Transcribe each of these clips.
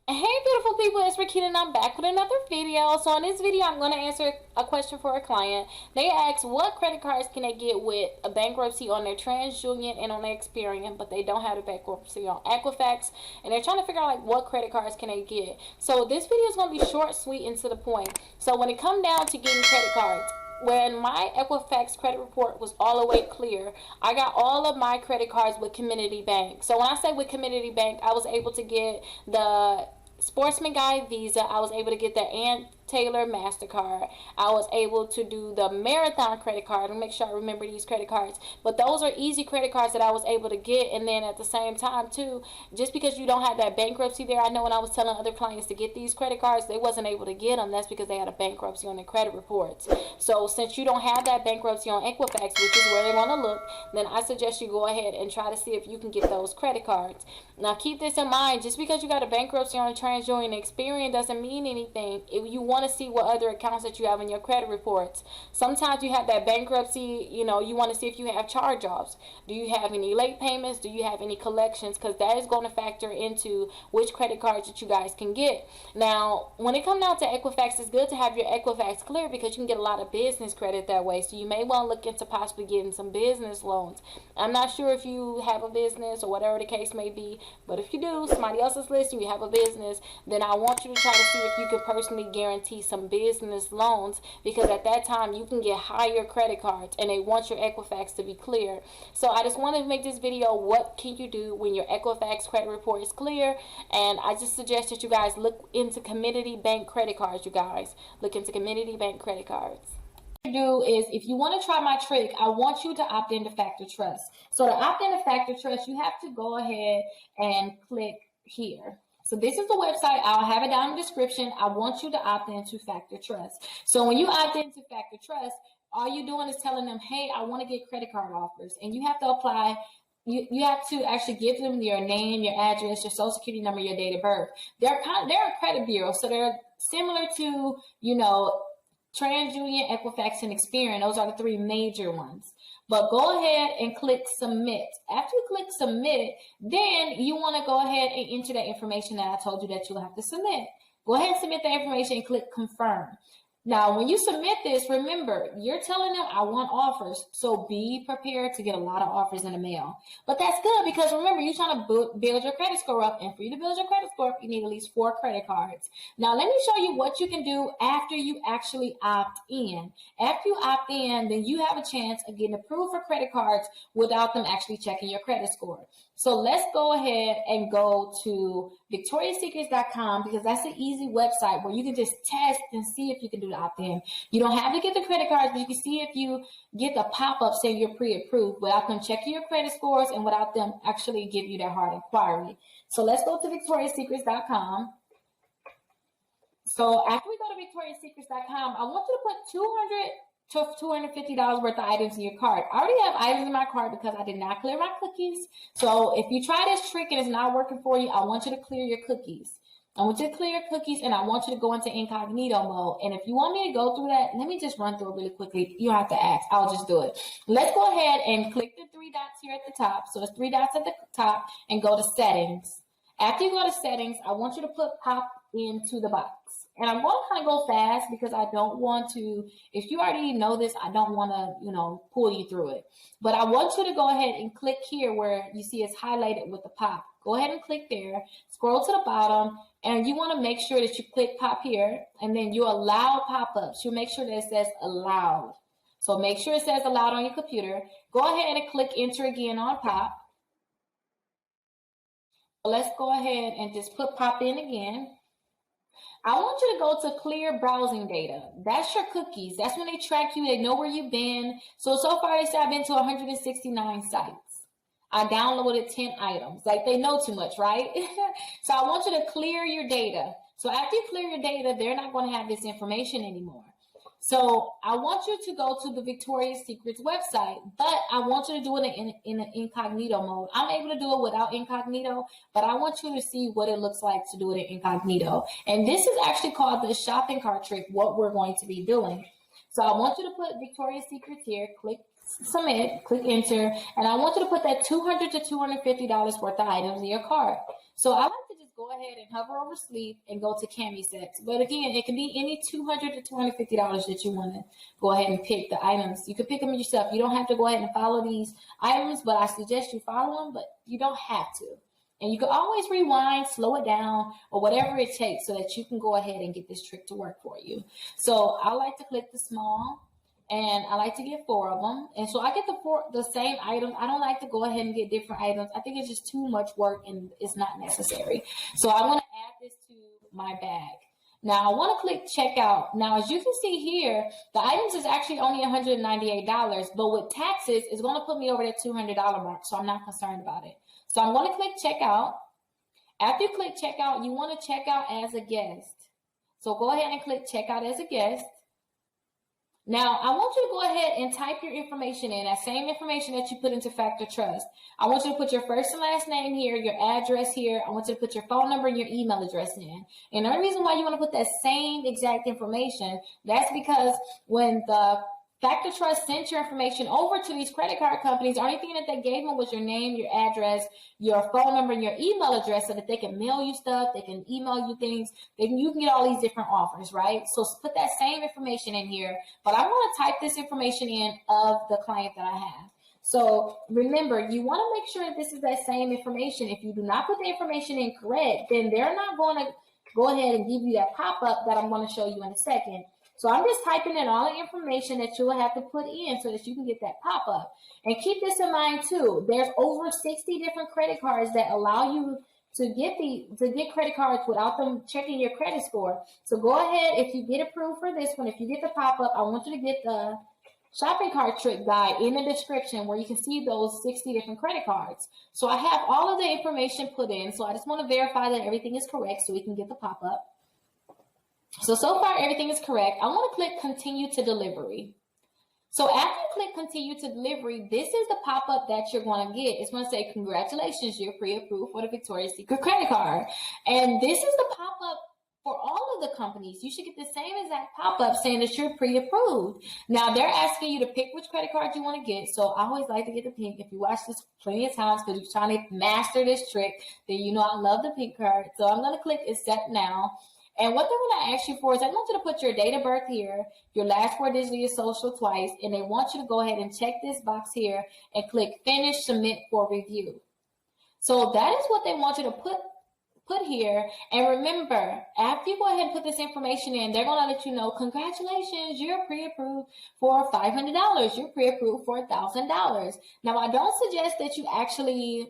Hey beautiful people, it's Rickita and I'm back with another video. So in this video, I'm going to answer a question for a client. They asked what credit cards can they get with a bankruptcy on their TransUnion and on their Experian, but they don't have a bankruptcy on Equifax, and they're trying to figure out like what credit cards can they get. So this video is going to be short, sweet, and to the point. So when it comes down to getting credit cards, when my Equifax credit report was all the way clear, I got all of my credit cards with Community Bank. So when I say with Community Bank, I was able to get the Sportsman Guy Visa. I was able to get the Ann Taylor MasterCard. I was able to do the Marathon credit card and make sure I remember these credit cards. But those are easy credit cards that I was able to get. And then at the same time too, just because you don't have that bankruptcy there, I know when I was telling other clients to get these credit cards, they wasn't able to get them. That's because they had a bankruptcy on their credit reports. So since you don't have that bankruptcy on Equifax, which is where they want to look, then I suggest you go ahead and try to see if you can get those credit cards. Now keep this in mind, just because you got a bankruptcy on a TransUnion Experian doesn't mean anything. If you want to see what other accounts that you have in your credit reports, sometimes you have that bankruptcy, you want to see if you have charge-offs. Do you have any late payments? Do you have any collections? Because that is going to factor into which credit cards that you guys can get. Now when it comes down to Equifax, it's good to have your Equifax clear because you can get a lot of business credit that way. So you may want to look into possibly getting some business loans. I'm not sure if you have a business or whatever the case may be, but if you do, somebody else is listening, you have a business, then I want you to try to see if you can personally guarantee some business loans, because at that time you can get higher credit cards and they want your Equifax to be clear. So I just wanted to make this video, what can you do when your Equifax credit report is clear? And I just suggest that you guys look into Community Bank credit cards. You guys look into Community Bank credit cards. Do is, if you want to try my trick, I want you to opt into Factor Trust. So to opt into Factor Trust, you have to go ahead and click here. So this is the website. I'll have it down in the description. I want you to opt into Factor Trust. So when you opt into Factor Trust, all you're doing is telling them, hey, I want to get credit card offers, and you have to apply. You have to actually give them your name, your address, your social security number, your date of birth. They're a credit bureau, so they're similar to, TransUnion, Equifax, and Experian. Those are the three major ones. But go ahead and click submit. After you click submit, then you want to go ahead and enter the information that I told you that you'll have to submit. Go ahead and submit the information and click confirm. Now, when you submit this, remember, you're telling them I want offers. So be prepared to get a lot of offers in the mail. But that's good because remember, you're trying to build your credit score up. And for you to build your credit score up, you need at least 4 credit cards. Now, let me show you what you can do after you actually opt in. After you opt in, then you have a chance of getting approved for credit cards without them actually checking your credit score. So let's go ahead and go to victoriassecrets.com, because that's an easy website where you can just test and see if you can do the opt-in. You don't have to get the credit cards, but you can see if you get the pop-up saying you're pre-approved without them checking your credit scores and without them actually give you that hard inquiry. So let's go to victoriassecrets.com. So after we go to victoriassecrets.com, I want you to put $200 to $250 worth of items in your cart. I already have items in my cart because I did not clear my cookies. So if you try this trick and it's not working for you, I want you to clear your cookies. I want you to clear your cookies, and I want you to go into incognito mode. And if you want me to go through that, let me just run through it really quickly. You don't have to ask. I'll just do it. Let's go ahead and click the 3 dots here at the top. So it's 3 dots at the top, and go to settings. After you go to settings, I want you to put pop into the box. And I'm going to kind of go fast because I don't want to, if you already know this, I don't want to, pull you through it. But I want you to go ahead and click here where you see it's highlighted with the pop. Go ahead and click there, scroll to the bottom, and you want to make sure that you click pop here, and then you allow pop-ups. You make sure that it says allowed. So make sure it says allowed on your computer. Go ahead and click enter again on pop. Let's go ahead and just put pop in again. I want you to go to clear browsing data. That's your cookies. That's when they track you. They know where you've been. So far they say I've been to 169 sites. I downloaded 10 items. Like, they know too much, right? So I want you to clear your data. So after you clear your data, they're not going to have this information anymore. So I want you to go to the Victoria's Secrets website, but I want you to do it in an incognito mode. I'm able to do it without incognito, but I want you to see what it looks like to do it in incognito. And this is actually called the shopping cart trick, what we're going to be doing. So I want you to put Victoria's Secrets here, click submit, click enter, and I want you to put that $200 to $250 worth of items in your cart. So I like to just go ahead and hover over sleep and go to Cami sets. But again, it can be any $200 to $250 that you want to go ahead and pick the items. You can pick them yourself. You don't have to go ahead and follow these items, but I suggest you follow them, but you don't have to. And you can always rewind, slow it down, or whatever it takes so that you can go ahead and get this trick to work for you. So I like to click the small, and I like to get 4 of them. And so I get the same items. I don't like to go ahead and get different items. I think it's just too much work and it's not necessary. So I want to add this to my bag. Now I want to click checkout. Now, as you can see here, the items is actually only $198, but with taxes, it's going to put me over that $200 mark. So I'm not concerned about it. So I'm going to click checkout. After you click checkout, you want to check out as a guest. So go ahead and click checkout as a guest. Now, I want you to go ahead and type your information in, that same information that you put into Factor Trust. I want you to put your first and last name here, your address here. I want you to put your phone number and your email address in. And the only reason why you want to put that same exact information, that's because when the Factor Trust sent your information over to these credit card companies, the only thing that they gave them was your name, your address, your phone number, and your email address so that they can mail you stuff, they can email you things, you can get all these different offers, right? So put that same information in here, but I want to type this information in of the client that I have. So remember, you want to make sure that this is that same information. If you do not put the information in correct, then they're not going to go ahead and give you that pop-up that I'm going to show you in a second. So I'm just typing in all the information that you will have to put in so that you can get that pop-up. And keep this in mind too. There's over 60 different credit cards that allow you to get credit cards without them checking your credit score. So go ahead, if you get approved for this one, if you get the pop-up, I want you to get the shopping cart trick guide in the description where you can see those 60 different credit cards. So I have all of the information put in. So I just want to verify that everything is correct so we can get the pop-up. So far, everything is correct. I want to click continue to delivery. So after you click continue to delivery, this is the pop-up that you're going to get. It's going to say, congratulations, you're pre-approved for the Victoria's Secret credit card. And this is the pop-up for all of the companies. You should get the same exact pop-up saying that you're pre-approved. Now, they're asking you to pick which credit card you want to get. So I always like to get the pink. If you watch this plenty of times because you're trying to master this trick, then you know I love the pink card. So I'm going to click accept now. And what they're going to ask you for is I want you to put your date of birth here, your last 4 digits of your social twice, and they want you to go ahead and check this box here and click finish, submit for review. So that is what they want you to put here. And remember, after you go ahead and put this information in, they're going to let you know, congratulations, you're pre-approved for $500. You're pre-approved for $1,000. Now, I don't suggest that you actually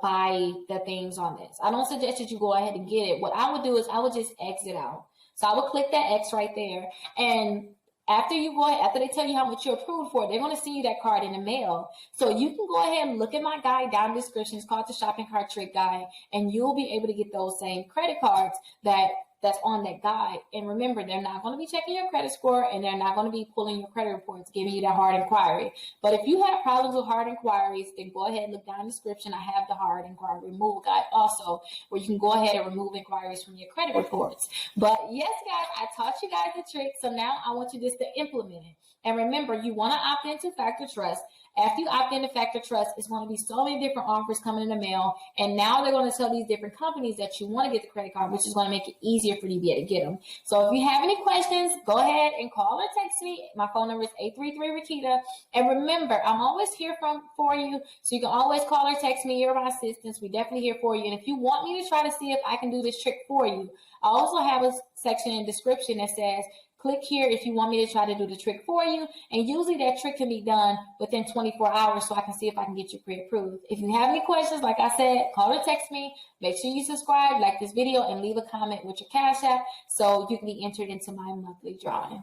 buy the things on this. I don't suggest that you go ahead and get it. What I would do is I would just exit out. So I would click that X right there. And after they tell you how much you're approved for, they're going to send you that card in the mail. So you can go ahead and look at my guide down in the description. It's called the Shopping Cart Trick Guide. And you'll be able to get those same credit cards that's on that guide. And remember, they're not going to be checking your credit score and they're not going to be pulling your credit reports, giving you that hard inquiry. But if you have problems with hard inquiries, then go ahead and look down in the description. I have the hard inquiry removal guide also, where you can go ahead and remove inquiries from your credit reports. But yes, guys, I taught you guys the trick. So now I want you just to implement it. And remember, you want to opt into Factor Trust. After you opt into Factor Trust, it's going to be so many different offers coming in the mail. And now they're going to tell these different companies that you want to get the credit card, which is going to make it easier for you to be able to get them. So if you have any questions, go ahead and call or text me. My phone number is 833-RICKITA. And remember, I'm always here for you. So you can always call or text me. You're my assistants. We're definitely here for you. And if you want me to try to see if I can do this trick for you, I also have a section in the description that says, click here if you want me to try to do the trick for you. And usually that trick can be done within 24 hours so I can see if I can get you pre-approved. If you have any questions, like I said, call or text me. Make sure you subscribe, like this video, and leave a comment with your Cash App so you can be entered into my monthly drawing.